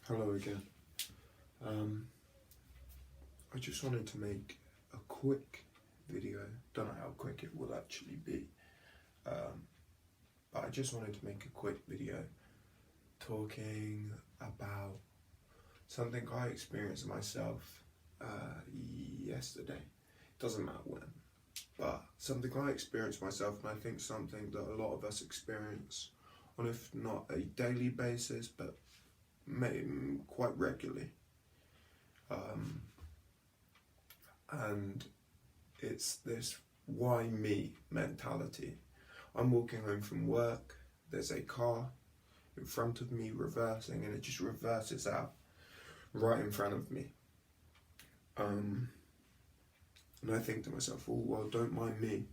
Hello again. I just wanted to make a quick video. Don't know how quick it will actually be, but I just wanted to make a quick video talking about something I experienced myself yesterday. Doesn't matter when, but something I experienced myself, and I think something that a lot of us experience on, if not a daily basis, but quite regularly. And it's this why me mentality. I'm walking home from work, there's a car in front of me reversing, and it just reverses out right in front of me. And I think to myself, oh, well, don't mind me.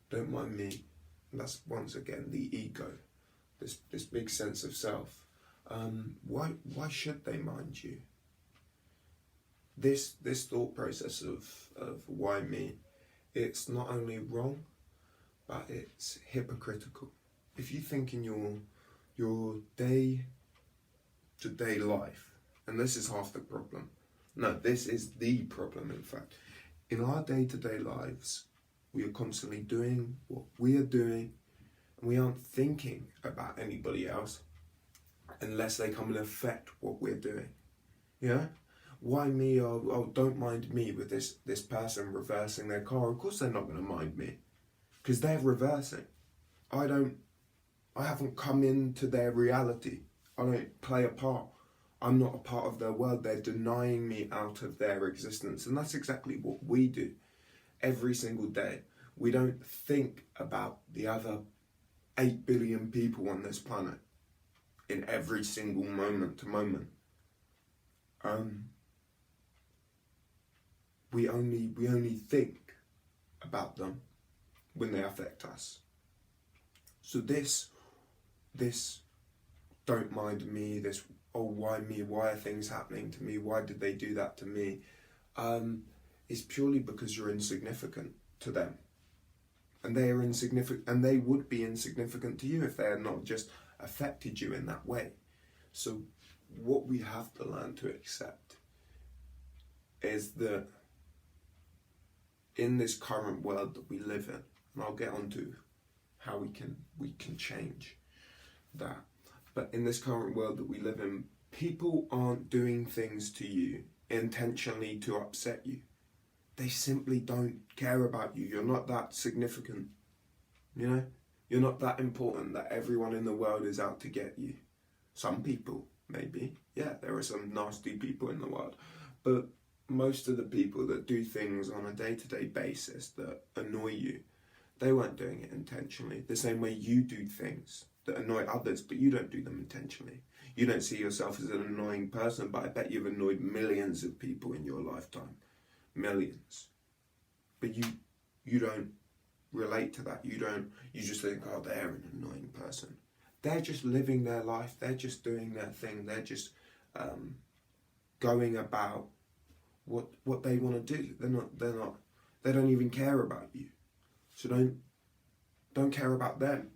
Don't mind me. And that's once again the ego, this big sense of self. Why should they mind you? This thought process of why me, it's not only wrong, but it's hypocritical. If you think in your day-to-day life, and this is half the problem. No, this is the problem, in fact. In our day-to-day lives, we are constantly doing what we are doing, and we aren't thinking about anybody else unless they come and affect what we're doing. Yeah? Why me? Oh, don't mind me with this person reversing their car. Of course they're not going to mind me, because they're reversing. I haven't come into their reality. I don't play a part. I'm not a part of their world. They're denying me out of their existence. And that's exactly what we do every single day. We don't think about the other 8 billion people on this planet in every single moment to moment. We only think about them when they affect us. So this don't mind me, this, oh, why me, why are things happening to me, why did they do that to me, is purely because you're insignificant to them. And they are insignificant, and they would be insignificant to you if they had not just affected you in that way. So what we have to learn to accept is that in this current world that we live in, and I'll get on to how we can change that, but in this current world that we live in, people aren't doing things to you intentionally to upset you. They simply don't care about you. You're not that significant, you know? You're not that important that everyone in the world is out to get you. Some people, maybe. Yeah, there are some nasty people in the world. But most of the people that do things on a day-to-day basis that annoy you, they weren't doing it intentionally. The same way you do things that annoy others, but you don't do them intentionally. You don't see yourself as an annoying person, but I bet you've annoyed millions of people in your lifetime. Millions. But you don't relate to that. You just think, oh, they're an annoying person. They're just living their life. They're just doing their thing. They're just going about what they want to do. They don't even care about you. So don't care about them.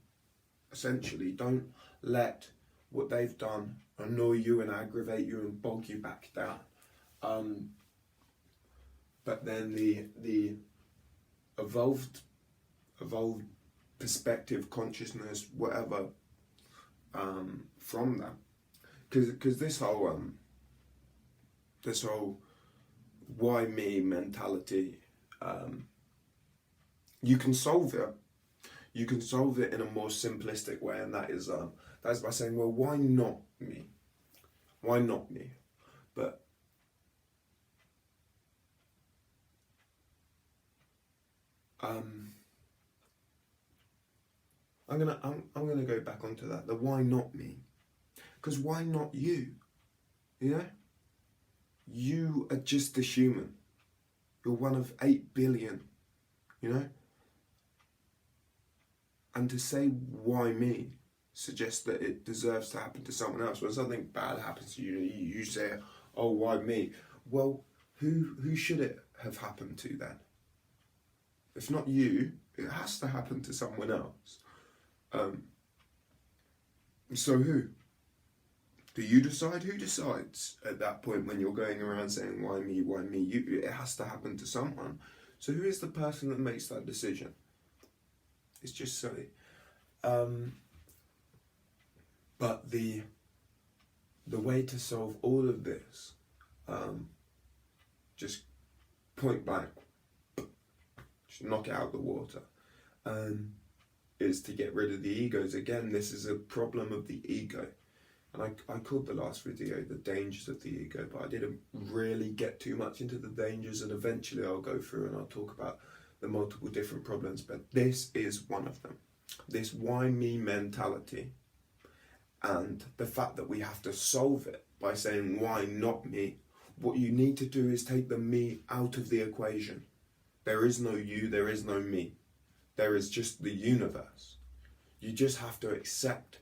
Essentially, don't let what they've done annoy you and aggravate you and bog you back down. But then the evolved perspective, consciousness, whatever, from that, because this whole why me mentality, you can solve it. You can solve it in a more simplistic way, and that's by saying, well, why not me? Why not me? But I'm gonna go back onto that. The why not me? Because why not you? You know, you are just a human. You're one of 8 billion. You know. And to say why me suggests that it deserves to happen to someone else. When something bad happens to you, you say, oh, why me? Well, who should it have happened to then? If not you, it has to happen to someone else. So who? Do you decide? Who decides at that point when you're going around saying, why me, why me? It has to happen to someone. So who is the person that makes that decision? It's just silly. But the way to solve all of this, just point blank, just knock it out the water, is to get rid of the egos. Again, this is a problem of the ego. And I called the last video the dangers of the ego, but I didn't really get too much into the dangers, and eventually I'll go through and I'll talk about the multiple different problems, but this is one of them. This why me mentality, and the fact that we have to solve it by saying why not me. What you need to do is take the me out of the equation. There is no you, there is no me. There is just the universe. You just have to accept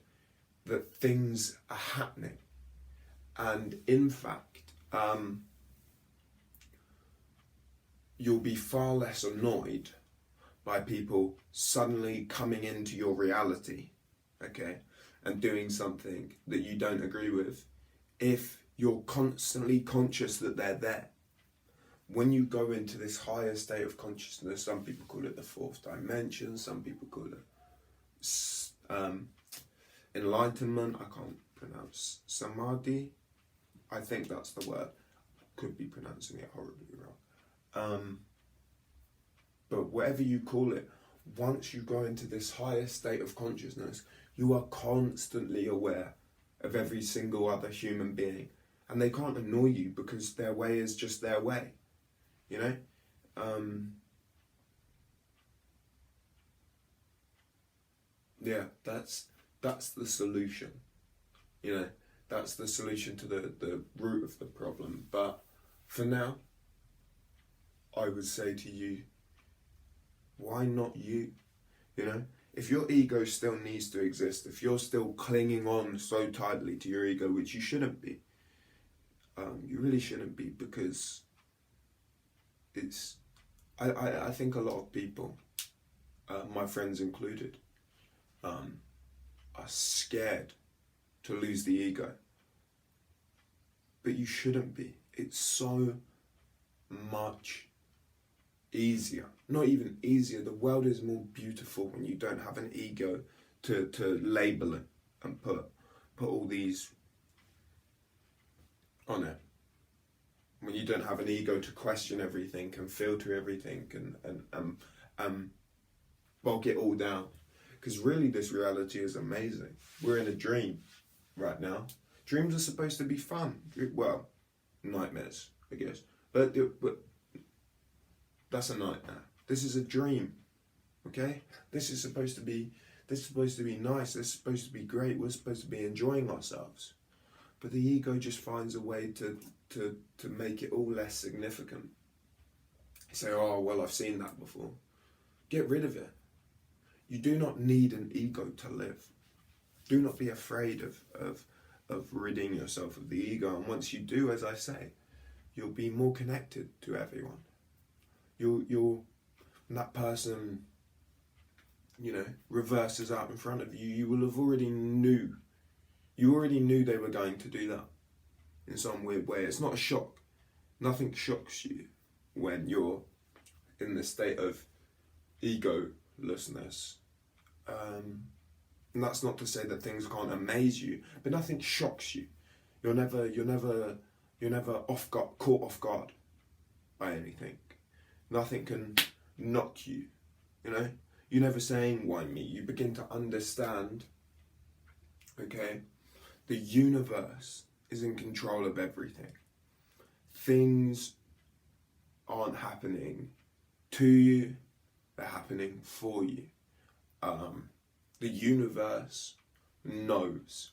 that things are happening. And in fact, you'll be far less annoyed by people suddenly coming into your reality, okay, and doing something that you don't agree with, if you're constantly conscious that they're there. When you go into this higher state of consciousness, some people call it the fourth dimension, some people call it enlightenment, I can't pronounce, samadhi, I think that's the word, could be pronouncing it horribly wrong. But whatever you call it, once you go into this higher state of consciousness, you are constantly aware of every single other human being. And they can't annoy you because their way is just their way, you know? Yeah, that's the solution, you know? That's the solution to the root of the problem. But for now, I would say to you, why not you? You know, if your ego still needs to exist, if you're still clinging on so tightly to your ego, which you shouldn't be, you really shouldn't be, because it's, I think a lot of people, my friends included, are scared to lose the ego. But you shouldn't be. It's so much easier. Not even easier. The world is more beautiful when you don't have an ego to label it and put all these on it. When you don't have an ego to question everything and filter everything and bog it all down. Because really this reality is amazing. We're in a dream right now. Dreams are supposed to be fun. Well, nightmares, I guess. But that's a nightmare. This is a dream, okay? This is supposed to be nice. This is supposed to be great. We're supposed to be enjoying ourselves. But the ego just finds a way to make it all less significant. You say, oh, well, I've seen that before. Get rid of it. You do not need an ego to live. Do not be afraid of ridding yourself of the ego. And once you do, as I say, you'll be more connected to everyone. You'll when that person, you know, reverses out in front of you, you will have already knew they were going to do that in some weird way. It's not a shock. Nothing shocks you when you're in the state of egolessness. And that's not to say that things can't amaze you, but nothing shocks you. You're never caught off guard by anything. Nothing can knock you, you know? You're never saying, why me? You begin to understand, okay? The universe is in control of everything. Things aren't happening to you, they're happening for you. The universe knows.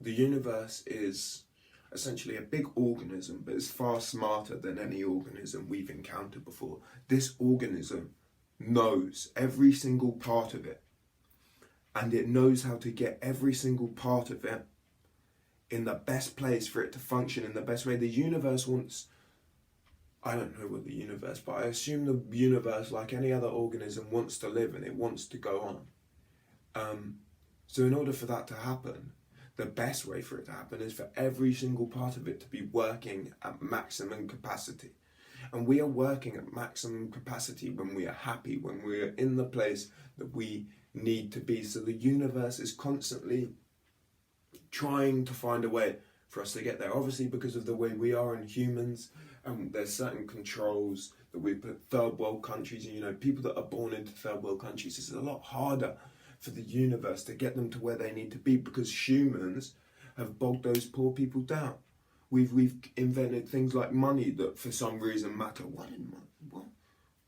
The universe is essentially a big organism, but it's far smarter than any organism we've encountered before. This organism knows every single part of it, and it knows how to get every single part of it in the best place for it to function in the best way. The universe wants, I don't know what the universe, but I assume the universe, like any other organism, wants to live and it wants to go on. So in order for that to happen, The best way for it to happen is for every single part of it to be working at maximum capacity. And we are working at maximum capacity when we are happy, when we are in the place that we need to be. So the universe is constantly trying to find a way for us to get there. Obviously, because of the way we are in humans, there's certain controls that we put third world countries, and people that are born into third world countries, it's a lot harder for the universe to get them to where they need to be, because humans have bogged those poor people down. We've invented things like money that for some reason matter. What?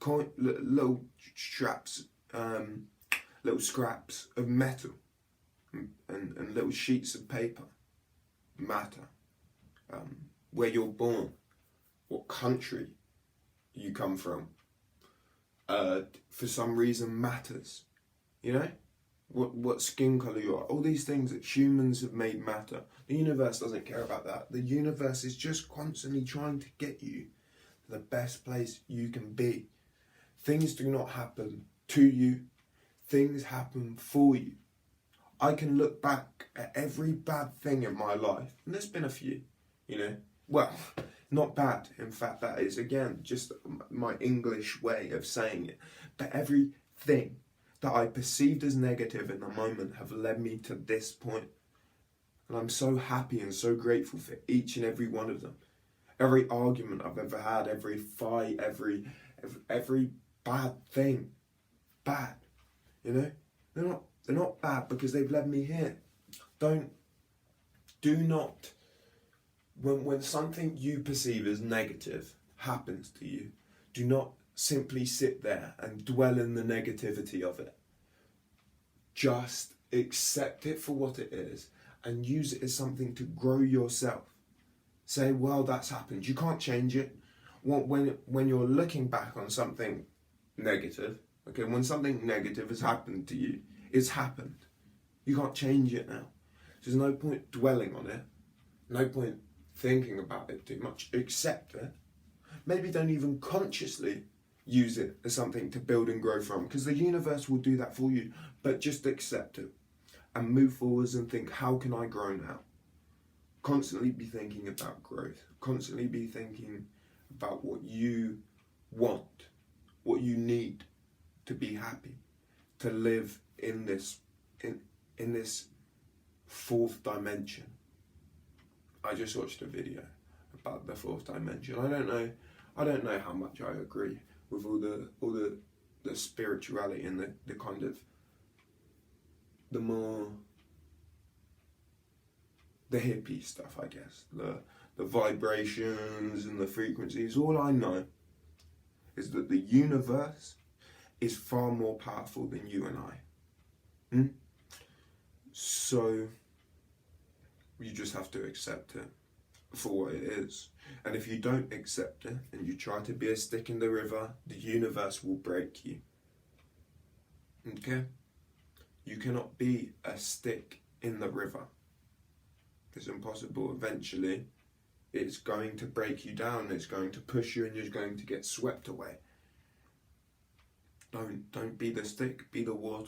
Coin, little straps, little scraps of metal, and little sheets of paper matter. Where you're born, what country you come from, for some reason matters. What skin colour you are. All these things that humans have made matter. The universe doesn't care about that. The universe is just constantly trying to get you to the best place you can be. Things do not happen to you. Things happen for you. I can look back at every bad thing in my life, and there's been a few, Well, not bad. In fact, that is, again, just my English way of saying it. But everything that I perceived as negative in the moment have led me to this point. And I'm so happy and so grateful for each and every one of them. Every argument I've ever had, every fight, every bad thing. Bad. They're not bad because they've led me here. Do not, when something you perceive as negative happens to you, do not simply sit there and dwell in the negativity of it. Just accept it for what it is and use it as something to grow yourself. Say, well, that's happened. You can't change it. When you're looking back on something negative, when something negative has happened to you, it's happened. You can't change it now. There's no point dwelling on it. No point thinking about it too much. Accept it. Maybe don't even consciously use it as something to build and grow from, because the universe will do that for you. But just accept it and move forwards and think, how can I grow now? Constantly be thinking about growth. Constantly be thinking about what you want, what you need to be happy, to live in this fourth dimension. I just watched a video about the fourth dimension. I don't know how much I agree with all the spirituality and the kind of the hippie stuff, I guess. The vibrations and the frequencies. All I know is that the universe is far more powerful than you and I. So you just have to accept it for what it is. And if you don't accept it and you try to be a stick in the river, the universe will break you. Okay? You cannot be a stick in the river. It's impossible. Eventually, it's going to break you down. It's going to push you and you're going to get swept away. Don't be the stick, be the water.